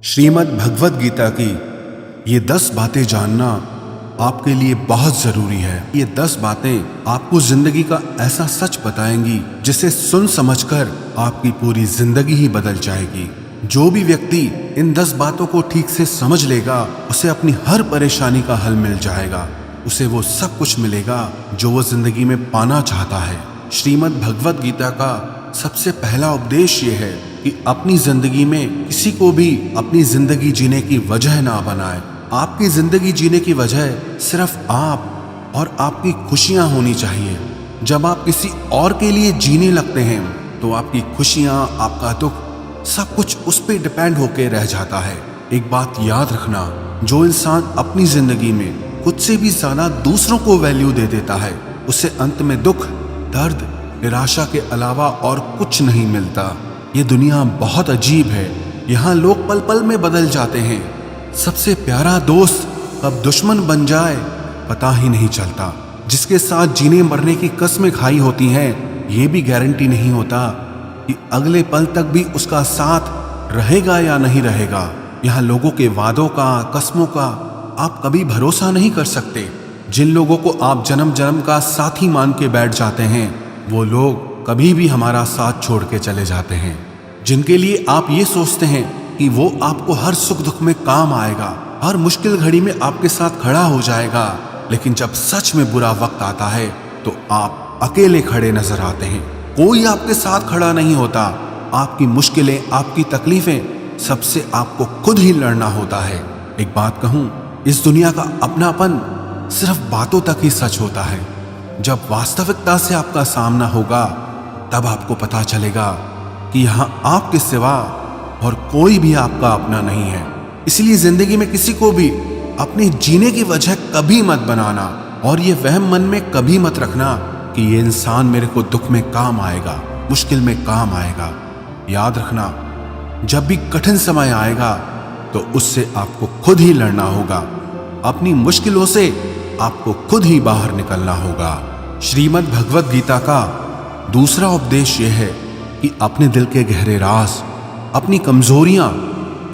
श्रीमद् भगवद गीता की ये 10 बातें जानना आपके लिए बहुत जरूरी है। ये 10 बातें आपको जिंदगी का ऐसा सच बताएंगी जिसे सुन समझकर आपकी पूरी जिंदगी ही बदल जाएगी। जो भी व्यक्ति इन 10 बातों को ठीक से समझ लेगा उसे अपनी हर परेशानी का हल मिल जाएगा। उसे वो सब कुछ मिलेगा जो वो जिंदगी में पाना चाहता है। श्रीमद् भगवद गीता का सबसे पहला उपदेश ये है कि अपनी जिंदगी में किसी को भी अपनी जिंदगी जीने की वजह ना बनाए। आपकी जिंदगी जीने की वजह सिर्फ आप और आपकी खुशियां होनी चाहिए। जब आप किसी और के लिए जीने लगते हैं तो आपकी खुशियां, आपका दुख, सब कुछ उस पर डिपेंड होके रह जाता है। एक बात याद रखना, जो इंसान अपनी जिंदगी में खुद से भी ज्यादा दूसरों को वैल्यू दे देता है उसे अंत में दुख, दर्द, निराशा के अलावा और कुछ नहीं मिलता। ये दुनिया बहुत अजीब है। यहाँ लोग पल पल में बदल जाते हैं। सबसे प्यारा दोस्त कब दुश्मन बन जाए पता ही नहीं चलता। जिसके साथ जीने मरने की कस्में खाई होती हैं ये भी गारंटी नहीं होता कि अगले पल तक भी उसका साथ रहेगा या नहीं रहेगा। यहाँ लोगों के वादों का, कस्मों का आप कभी भरोसा नहीं कर सकते। जिन लोगों को आप जन्म जन्म का साथी मान के बैठ जाते हैं वो लोग कभी भी हमारा साथ छोड़ के चले जाते हैं। जिनके लिए आप ये सोचते हैं कि वो आपको हर सुख दुख में काम आएगा, हर मुश्किल घड़ी में आपके साथ खड़ा हो जाएगा, लेकिन जब सच में बुरा वक्त आता है तो आप अकेले खड़े नजर आते हैं। कोई आपके साथ खड़ा नहीं होता। आपकी मुश्किलें, आपकी तकलीफें सबसे आपको खुद ही लड़ना होता है। एक बात कहूं, इस दुनिया का अपनापन सिर्फ बातों तक ही सच होता है। जब वास्तविकता से आपका सामना होगा तब आपको पता चलेगा कि यहाँ आपके सिवा और कोई भी आपका अपना नहीं है। इसलिए जिंदगी में किसी को भी अपने जीने की वजह कभी मत बनाना और ये वहम मन में कभी मत रखना कि ये इंसान मेरे को दुख में काम आएगा, मुश्किल में काम आएगा। याद रखना, जब भी कठिन समय आएगा तो उससे आपको खुद ही लड़ना होगा। अपनी मुश्किलों से आपको खुद ही बाहर निकलना होगा। श्रीमद् भगवद गीता का दूसरा उपदेश यह है कि अपने दिल के गहरे राज, अपनी कमजोरियां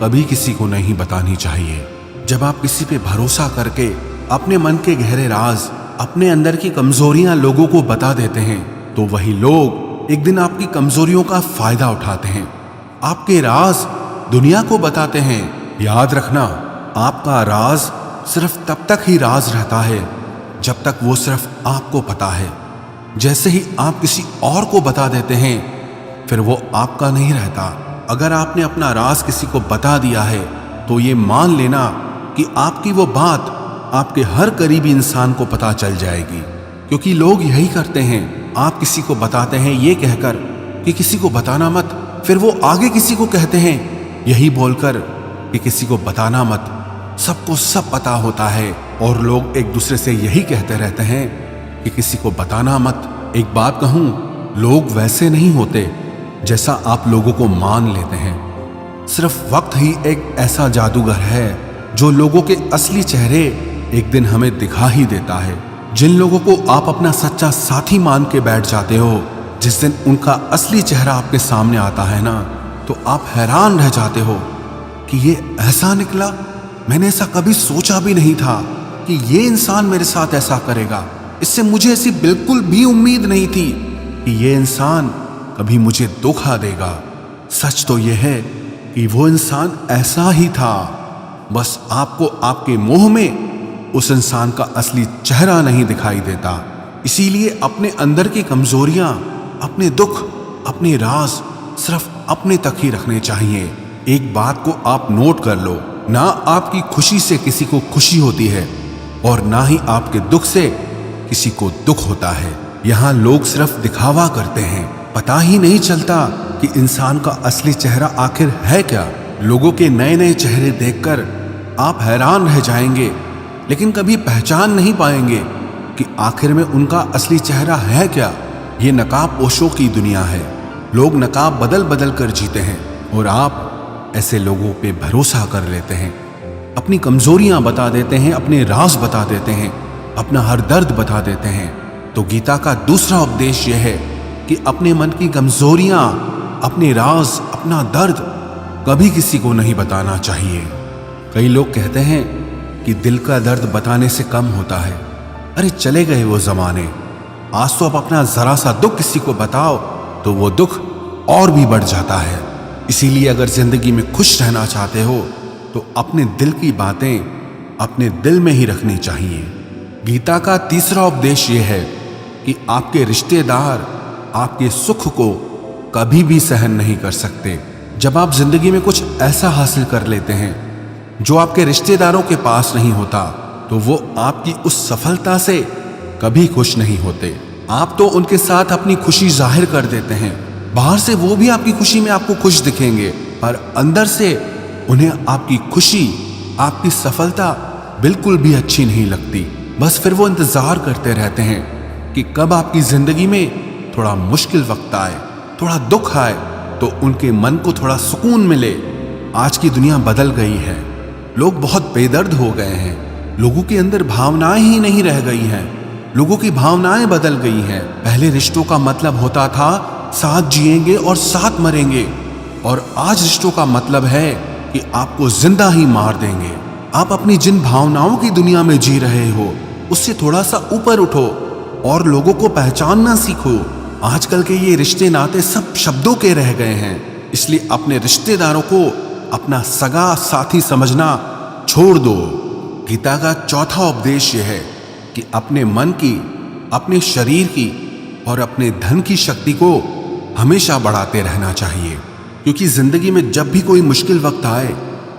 कभी किसी को नहीं बतानी चाहिए। जब आप किसी पे भरोसा करके अपने मन के गहरे राज, अपने अंदर की कमजोरियां लोगों को बता देते हैं तो वही लोग एक दिन आपकी कमजोरियों का फायदा उठाते हैं, आपके राज दुनिया को बताते हैं। याद रखना, आपका राज सिर्फ तब तक ही राज रहता है जब तक वो सिर्फ आपको पता है। जैसे ही आप किसी और को बता देते हैं फिर वो आपका नहीं रहता। अगर आपने अपना राज किसी को बता दिया है तो ये मान लेना कि आपकी वो बात आपके हर करीबी इंसान को पता चल जाएगी, क्योंकि लोग यही करते हैं। आप किसी को बताते हैं ये कहकर कि किसी को बताना मत, फिर वो आगे किसी को कहते हैं यही बोलकर कि किसी को बताना मत। सबको सब पता होता है और लोग एक दूसरे से यही कहते रहते हैं कि किसी को बताना मत। एक बात कहूं, लोग वैसे नहीं होते जैसा आप लोगों को मान लेते हैं। सिर्फ वक्त ही एक ऐसा जादूगर है जो लोगों के असली चेहरे एक दिन हमें दिखा ही देता है। जिन लोगों को आप अपना सच्चा साथी मान के बैठ जाते हो, जिस दिन उनका असली चेहरा आपके सामने आता है ना, तो आप हैरान रह जाते हो कि ये ऐसा निकला। मैंने ऐसा कभी सोचा भी नहीं था कि ये इंसान मेरे साथ ऐसा करेगा। इससे मुझे ऐसी बिल्कुल भी उम्मीद नहीं थी कि ये इंसान कभी मुझे धोखा देगा। सच तो यह है कि वो इंसान ऐसा ही था, बस आपको आपके मुंह में उस इंसान का असली चेहरा नहीं दिखाई देता। इसीलिए अपने अंदर की कमजोरियां, अपने दुख, अपने राज सिर्फ अपने तक ही रखने चाहिए। एक बात को आप नोट कर लो, ना आपकी खुशी से किसी को खुशी होती है और ना ही आपके दुख से किसी को दुख होता है। यहाँ लोग सिर्फ दिखावा करते हैं, पता ही नहीं चलता कि इंसान का असली चेहरा आखिर है क्या। लोगों के नए नए चेहरे देखकर आप हैरान रह जाएंगे, लेकिन कभी पहचान नहीं पाएंगे कि आखिर में उनका असली चेहरा है क्या। ये नकाब पोशों की दुनिया है। लोग नकाब बदल बदल कर जीते हैं और आप ऐसे लोगों पे भरोसा कर लेते हैं। अपनी कमजोरियां बता देते हैं, अपने राज बता देते हैं, अपना हर दर्द बता देते हैं। तो गीता का दूसरा उपदेश यह है कि अपने मन की कमजोरियां, अपने राज, अपना दर्द कभी किसी को नहीं बताना चाहिए। कई लोग कहते हैं कि दिल का दर्द बताने से कम होता है। अरे चले गए वो जमाने। आज तो आप अपना जरा सा दुख किसी को बताओ तो वो दुख और भी बढ़ जाता है। इसीलिए अगर जिंदगी में खुश रहना चाहते हो तो अपने दिल की बातें अपने दिल में ही रखनी चाहिए। गीता का तीसरा उपदेश ये है कि आपके रिश्तेदार आपके सुख को कभी भी सहन नहीं कर सकते। जब आप जिंदगी में कुछ ऐसा हासिल कर लेते हैं जो आपके रिश्तेदारों के पास नहीं होता, तो वो आपकी उस सफलता से कभी खुश नहीं होते। आप तो उनके साथ अपनी खुशी जाहिर कर देते हैं। बाहर से वो भी आपकी खुशी में आपको खुश दिखेंगे, पर अंदर से उन्हें आपकी खुशी, आपकी सफलता बिल्कुल भी अच्छी नहीं लगती। बस फिर वो इंतजार करते रहते हैं कि कब आपकी जिंदगी में थोड़ा मुश्किल वक्त आए, थोड़ा दुख आए, तो उनके मन को थोड़ा सुकून मिले। आज की दुनिया बदल गई है। लोग बहुत बेदर्द हो गए हैं। लोगों के अंदर भावनाएं ही नहीं रह गई हैं। लोगों की भावनाएं बदल गई हैं। पहले रिश्तों का मतलब होता था साथ जिएंगे और साथ मरेंगे, और आज रिश्तों का मतलब है कि आपको जिंदा ही मार देंगे। आप अपनी जिन भावनाओं की दुनिया में जी रहे हो उससे थोड़ा सा ऊपर उठो और लोगों को पहचानना सीखो। आजकल के ये रिश्ते नाते सब शब्दों के रह गए हैं। इसलिए अपने रिश्तेदारों को अपना सगा साथी समझना छोड़ दो। गीता का चौथा उपदेश यह है कि अपने मन की, अपने शरीर की और अपने धन की शक्ति को हमेशा बढ़ाते रहना चाहिए, क्योंकि जिंदगी में जब भी कोई मुश्किल वक्त आए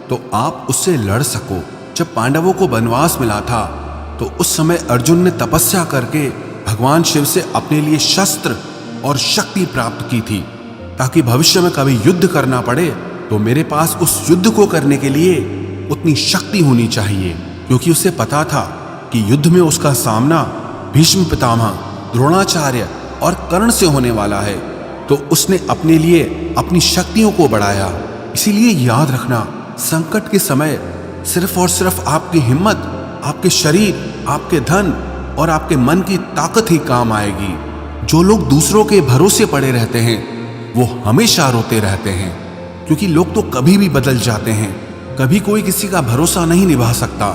तो आप उससे लड़ सको। जब पांडवों को वनवास मिला था तो उस समय अर्जुन ने तपस्या करके भगवान शिव से अपने लिए शस्त्र और शक्ति प्राप्त की थी, ताकि भविष्य में कभी युद्ध करना पड़े तो मेरे पास उस युद्ध को करने के लिए उतनी शक्ति होनी चाहिए। क्योंकि उसे पता था कि युद्ध में उसका सामना भीष्म पितामह, द्रोणाचार्य और कर्ण से होने वाला है, तो उसने अपने लिए अपनी शक्तियों को बढ़ाया। इसीलिए याद रखना, संकट के समय सिर्फ और सिर्फ आपकी हिम्मत, आपके शरीर, आपके धन और आपके मन की ताकत ही काम आएगी। जो लोग दूसरों के भरोसे पड़े रहते हैं वो हमेशा रोते रहते हैं, क्योंकि लोग तो कभी भी बदल जाते हैं। कभी कोई किसी का भरोसा नहीं निभा सकता।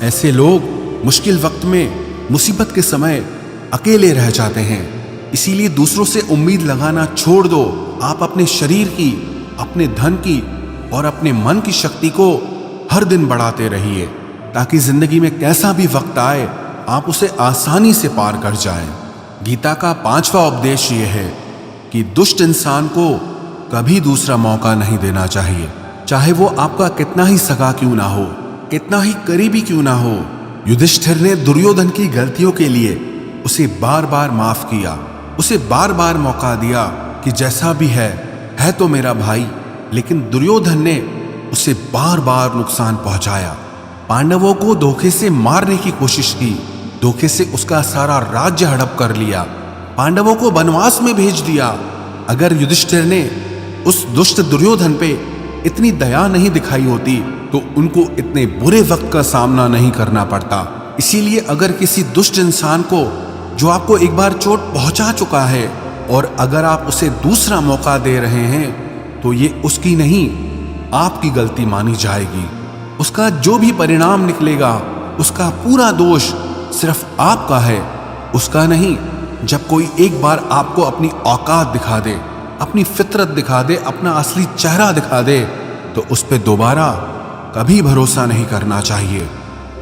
ऐसे लोग मुश्किल वक्त में, मुसीबत के समय अकेले रह जाते हैं। इसीलिए दूसरों से उम्मीद लगाना छोड़ दो। आप अपने शरीर की, अपने धन की और अपने मन की शक्ति को हर दिन बढ़ाते रहिए, ताकि जिंदगी में कैसा भी वक्त आए आप उसे आसानी से पार कर जाएं। गीता का पांचवा उपदेश ये है कि दुष्ट इंसान को कभी दूसरा मौका नहीं देना चाहिए, चाहे वो आपका कितना ही सगा क्यों ना हो, कितना ही करीबी क्यों ना हो। युधिष्ठिर ने दुर्योधन की गलतियों के लिए उसे बार बार माफ किया, उसे बार बार मौका दिया कि जैसा भी है तो मेरा भाई। लेकिन दुर्योधन ने उसे बार बार नुकसान पहुंचाया। पांडवों को धोखे से मारने की कोशिश की, धोखे से उसका सारा राज्य हड़प कर लिया, पांडवों को वनवास में भेज दिया। अगर युधिष्ठिर ने उस दुष्ट दुर्योधन पे इतनी दया नहीं दिखाई होती तो उनको इतने बुरे वक्त का सामना नहीं करना पड़ता। इसीलिए अगर किसी दुष्ट इंसान को, जो आपको एक बार चोट पहुंचा चुका है, और अगर आप उसे दूसरा मौका दे रहे हैं तो ये उसकी नहीं, आपकी गलती मानी जाएगी। उसका जो भी परिणाम निकलेगा उसका पूरा दोष सिर्फ आपका है, उसका नहीं। जब कोई एक बार आपको अपनी औकात दिखा दे, अपनी फितरत दिखा दे, अपना असली चेहरा दिखा दे, तो उस पर दोबारा कभी भरोसा नहीं करना चाहिए।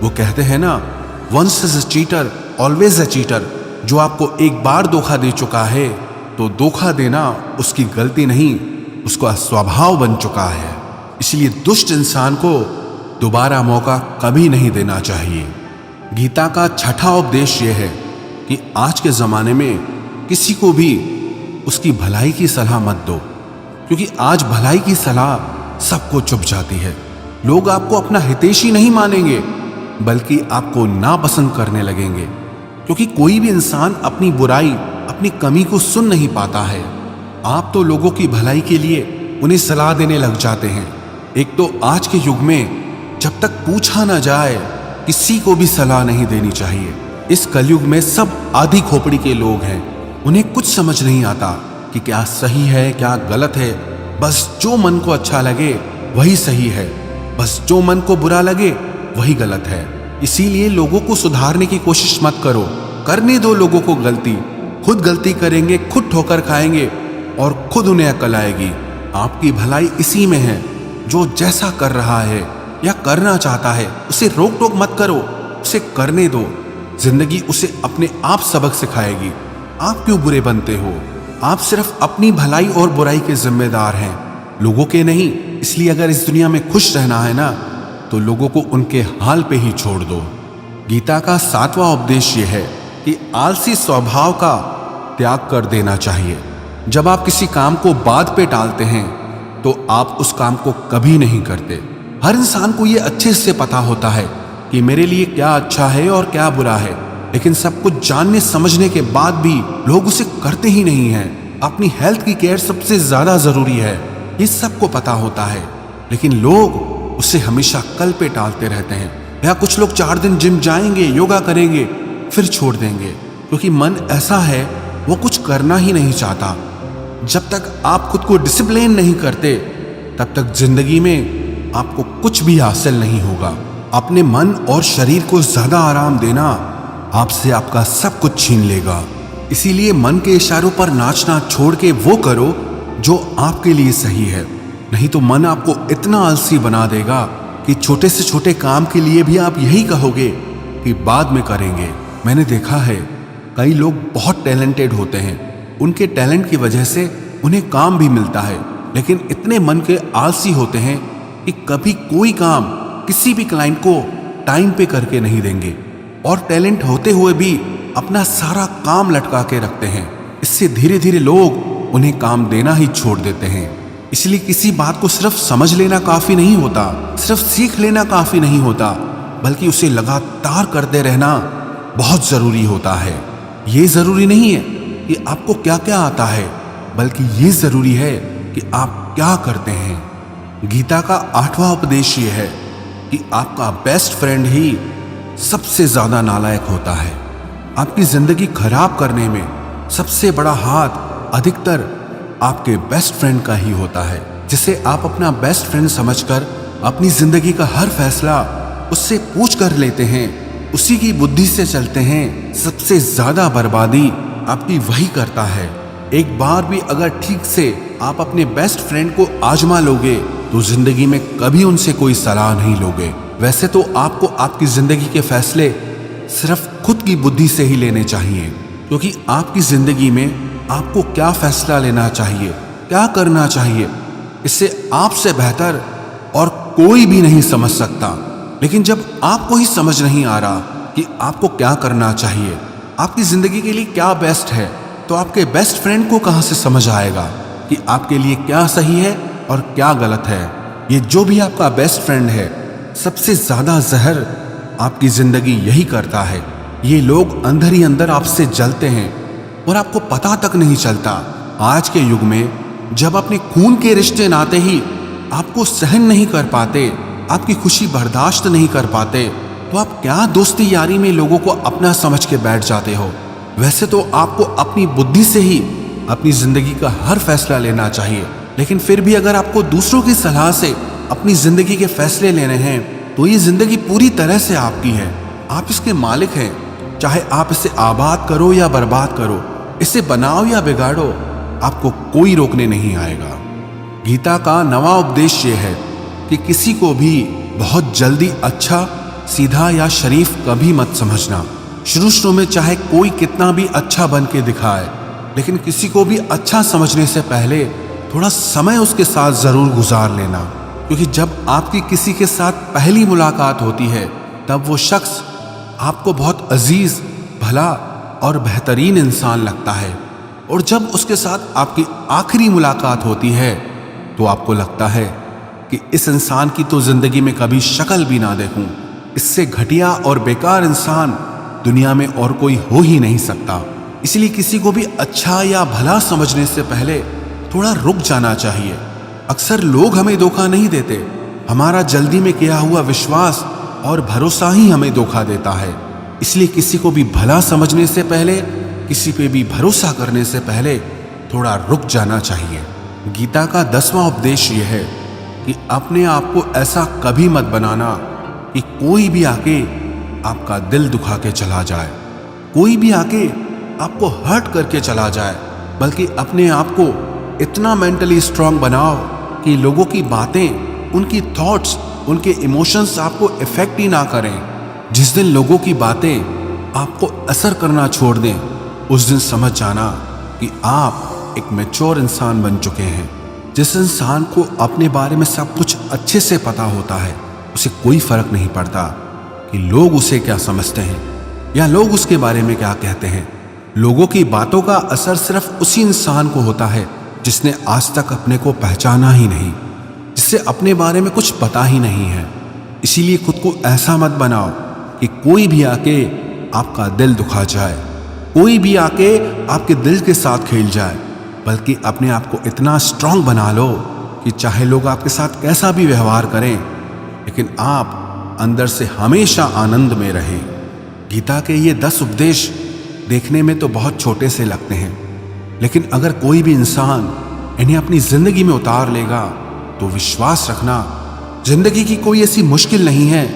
वो कहते हैं ना, once is a cheater always a cheater. जो आपको एक बार धोखा दे चुका है तो धोखा देना उसकी गलती नहीं, उसका स्वभाव बन चुका है। इसलिए दुष्ट इंसान को दोबारा मौका कभी नहीं देना चाहिए। गीता का छठा उपदेश यह है कि आज के ज़माने में किसी को भी उसकी भलाई की सलाह मत दो, क्योंकि आज भलाई की सलाह सबको चुभ जाती है। लोग आपको अपना हितैषी नहीं मानेंगे, बल्कि आपको नापसंद करने लगेंगे, क्योंकि कोई भी इंसान अपनी बुराई, अपनी कमी को सुन नहीं पाता है। आप तो लोगों की भलाई के लिए उन्हें सलाह देने लग जाते हैं। एक तो आज के युग में जब तक पूछा ना जाए किसी को भी सलाह नहीं देनी चाहिए। इस कलयुग में सब आधी खोपड़ी के लोग हैं। उन्हें कुछ समझ नहीं आता कि क्या सही है क्या गलत है। बस जो मन को अच्छा लगे वही सही है, बस जो मन को बुरा लगे वही गलत है। इसीलिए लोगों को सुधारने की कोशिश मत करो, करने दो लोगों को गलती। खुद गलती करेंगे, खुद ठोकर खाएंगे और खुद उन्हें अकल आएगी। आपकी भलाई इसी में है। जो जैसा कर रहा है या करना चाहता है उसे रोक टोक मत करो, उसे करने दो। जिंदगी उसे अपने आप सबक सिखाएगी। आप क्यों बुरे बनते हो? आप सिर्फ अपनी भलाई और बुराई के जिम्मेदार हैं, लोगों के नहीं। इसलिए अगर इस दुनिया में खुश रहना है ना, तो लोगों को उनके हाल पे ही छोड़ दो। गीता का 7वां उपदेश ये है कि आलसी स्वभाव का त्याग कर देना चाहिए। जब आप किसी काम को बाद पे टालते हैं तो आप उस काम को कभी नहीं करते। हर इंसान को ये अच्छे से पता होता है कि मेरे लिए क्या अच्छा है और क्या बुरा है, लेकिन सब कुछ जानने समझने के बाद भी लोग उसे करते ही नहीं हैं। अपनी हेल्थ की केयर सबसे ज्यादा जरूरी है, ये सबको पता होता है, लेकिन लोग उसे हमेशा कल पे टालते रहते हैं। या कुछ लोग 4 दिन जिम जाएंगे, योगा करेंगे, फिर छोड़ देंगे, क्योंकि मन ऐसा है वो कुछ करना ही नहीं चाहता। जब तक आप खुद को डिसिप्लिन नहीं करते तब तक जिंदगी में आपको कुछ भी हासिल नहीं होगा। अपने मन और शरीर को ज्यादा आराम देना आपसे आपका सब कुछ छीन लेगा। इसीलिए मन के इशारों पर नाचना छोड़ के वो करो जो आपके लिए सही है, नहीं तो मन आपको इतना आलसी बना देगा कि छोटे से छोटे काम के लिए भी आप यही कहोगे कि बाद में करेंगे। मैंने देखा है कई लोग बहुत टैलेंटेड होते हैं, उनके टैलेंट की वजह से उन्हें काम भी मिलता है, लेकिन इतने मन के आलसी होते हैं कि कभी कोई काम किसी भी क्लाइंट को टाइम पे करके नहीं देंगे, और टैलेंट होते हुए भी अपना सारा काम लटका के रखते हैं। इससे धीरे धीरे लोग उन्हें काम देना ही छोड़ देते हैं। इसलिए किसी बात को सिर्फ समझ लेना काफी नहीं होता, सिर्फ सीख लेना काफी नहीं होता, बल्कि उसे लगातार करते रहना बहुत जरूरी होता है। ये जरूरी नहीं है कि आपको क्या क्या आता है, बल्कि ये जरूरी है कि आप क्या करते हैं। गीता का 8वां उपदेश ये है कि आपका बेस्ट फ्रेंड ही सबसे ज्यादा नालायक होता है। आपकी जिंदगी खराब करने में सबसे बड़ा हाथ अधिकतर आपके बेस्ट फ्रेंड का ही होता है, जिसे आप अपना बेस्ट फ्रेंड समझकर अपनी जिंदगी का हर फैसला उससे पूछ कर लेते हैं, उसी की बुद्धि से चलते हैं। सबसे ज्यादा बर्बादी आपकी वही करता है। एक बार भी अगर ठीक से आप अपने बेस्ट फ्रेंड को आजमा लोगे तो जिंदगी में कभी उनसे कोई सलाह नहीं लोगे। वैसे तो आपको आपकी जिंदगी के फैसले सिर्फ खुद की बुद्धि से ही लेने चाहिए, क्योंकि आपकी जिंदगी में आपको क्या फैसला लेना चाहिए, क्या करना चाहिए, इससे आपसे बेहतर और कोई भी नहीं समझ सकता। लेकिन जब आपको ही समझ नहीं आ रहा कि आपको क्या करना चाहिए, आपकी जिंदगी के लिए क्या बेस्ट है, तो आपके बेस्ट फ्रेंड को कहां से समझ आएगा कि आपके लिए क्या सही है और क्या गलत है। ये जो भी आपका बेस्ट फ्रेंड है, सबसे ज्यादा जहर आपकी जिंदगी यही करता है। ये लोग अंदर ही अंदर आपसे जलते हैं और आपको पता तक नहीं चलता। आज के युग में जब अपने खून के रिश्ते नाते ही आपको सहन नहीं कर पाते, आपकी खुशी बर्दाश्त नहीं कर पाते, तो आप क्या दोस्ती यारी में लोगों को अपना समझ के बैठ जाते हो। वैसे तो आपको अपनी बुद्धि से ही अपनी जिंदगी का हर फैसला लेना चाहिए, लेकिन फिर भी अगर आपको दूसरों की सलाह से अपनी जिंदगी के फैसले लेने हैं तो ये जिंदगी पूरी तरह से आपकी है। आप इसके मालिक हैं। चाहे आप इसे आबाद करो या बर्बाद करो, इसे बनाओ या बिगाड़ो, आपको कोई रोकने नहीं आएगा। गीता का 9वां उपदेश ये है कि किसी को भी बहुत जल्दी अच्छा, सीधा या शरीफ कभी मत समझना। शुरू में चाहे कोई कितना भी अच्छा बन के दिखाए, लेकिन किसी को भी अच्छा समझने से पहले थोड़ा समय उसके साथ जरूर गुजार लेना, क्योंकि जब आपकी किसी के साथ पहली मुलाकात होती है तब वो शख्स आपको बहुत अजीज, भला और बेहतरीन इंसान लगता है, और जब उसके साथ आपकी आखिरी मुलाकात होती है तो आपको लगता है कि इस इंसान की तो जिंदगी में कभी शक्ल भी ना देखूं। इससे घटिया और बेकार इंसान दुनिया में और कोई हो ही नहीं सकता। इसलिए किसी को भी अच्छा या भला समझने से पहले थोड़ा रुक जाना चाहिए। अक्सर लोग हमें धोखा नहीं देते, हमारा जल्दी में किया हुआ विश्वास और भरोसा ही हमें धोखा देता है। इसलिए किसी को भी भला समझने से पहले, किसी पे भी भरोसा करने से पहले थोड़ा रुक जाना चाहिए। गीता का 10वां उपदेश यह है कि अपने आप को ऐसा कभी मत बनाना कि कोई भी आके आपका दिल दुखा के चला जाए, कोई भी आके आपको हर्ट करके चला जाए, बल्कि अपने आप को इतना मेंटली स्ट्रांग बनाओ कि लोगों की बातें, उनकी थॉट्स, उनके इमोशंस आपको इफेक्ट ही ना करें। जिस दिन लोगों की बातें आपको असर करना छोड़ दें, उस दिन समझ जाना कि आप एक मैच्योर इंसान बन चुके हैं। जिस इंसान को अपने बारे में सब कुछ अच्छे से पता होता है, उसे कोई फर्क नहीं पड़ता कि लोग उसे क्या समझते हैं या लोग उसके बारे में क्या कहते हैं। लोगों की बातों का असर सिर्फ उसी इंसान को होता है जिसने आज तक अपने को पहचाना ही नहीं, जिससे अपने बारे में कुछ पता ही नहीं है। इसीलिए खुद को ऐसा मत बनाओ कि कोई भी आके आपका दिल दुखा जाए, कोई भी आके आपके दिल के साथ खेल जाए, बल्कि अपने आप को इतना स्ट्रांग बना लो कि चाहे लोग आपके साथ कैसा भी व्यवहार करें, लेकिन आप अंदर से हमेशा आनंद में रहें। गीता के ये 10 उपदेश देखने में तो बहुत छोटे से लगते हैं, लेकिन अगर कोई भी इंसान इन्हें अपनी जिंदगी में उतार लेगा तो विश्वास रखना, जिंदगी की कोई ऐसी मुश्किल नहीं है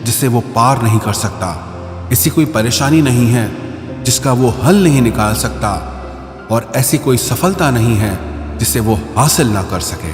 जिसे वो पार नहीं कर सकता, ऐसी कोई परेशानी नहीं है जिसका वो हल नहीं निकाल सकता, और ऐसी कोई सफलता नहीं है जिसे वो हासिल ना कर सके।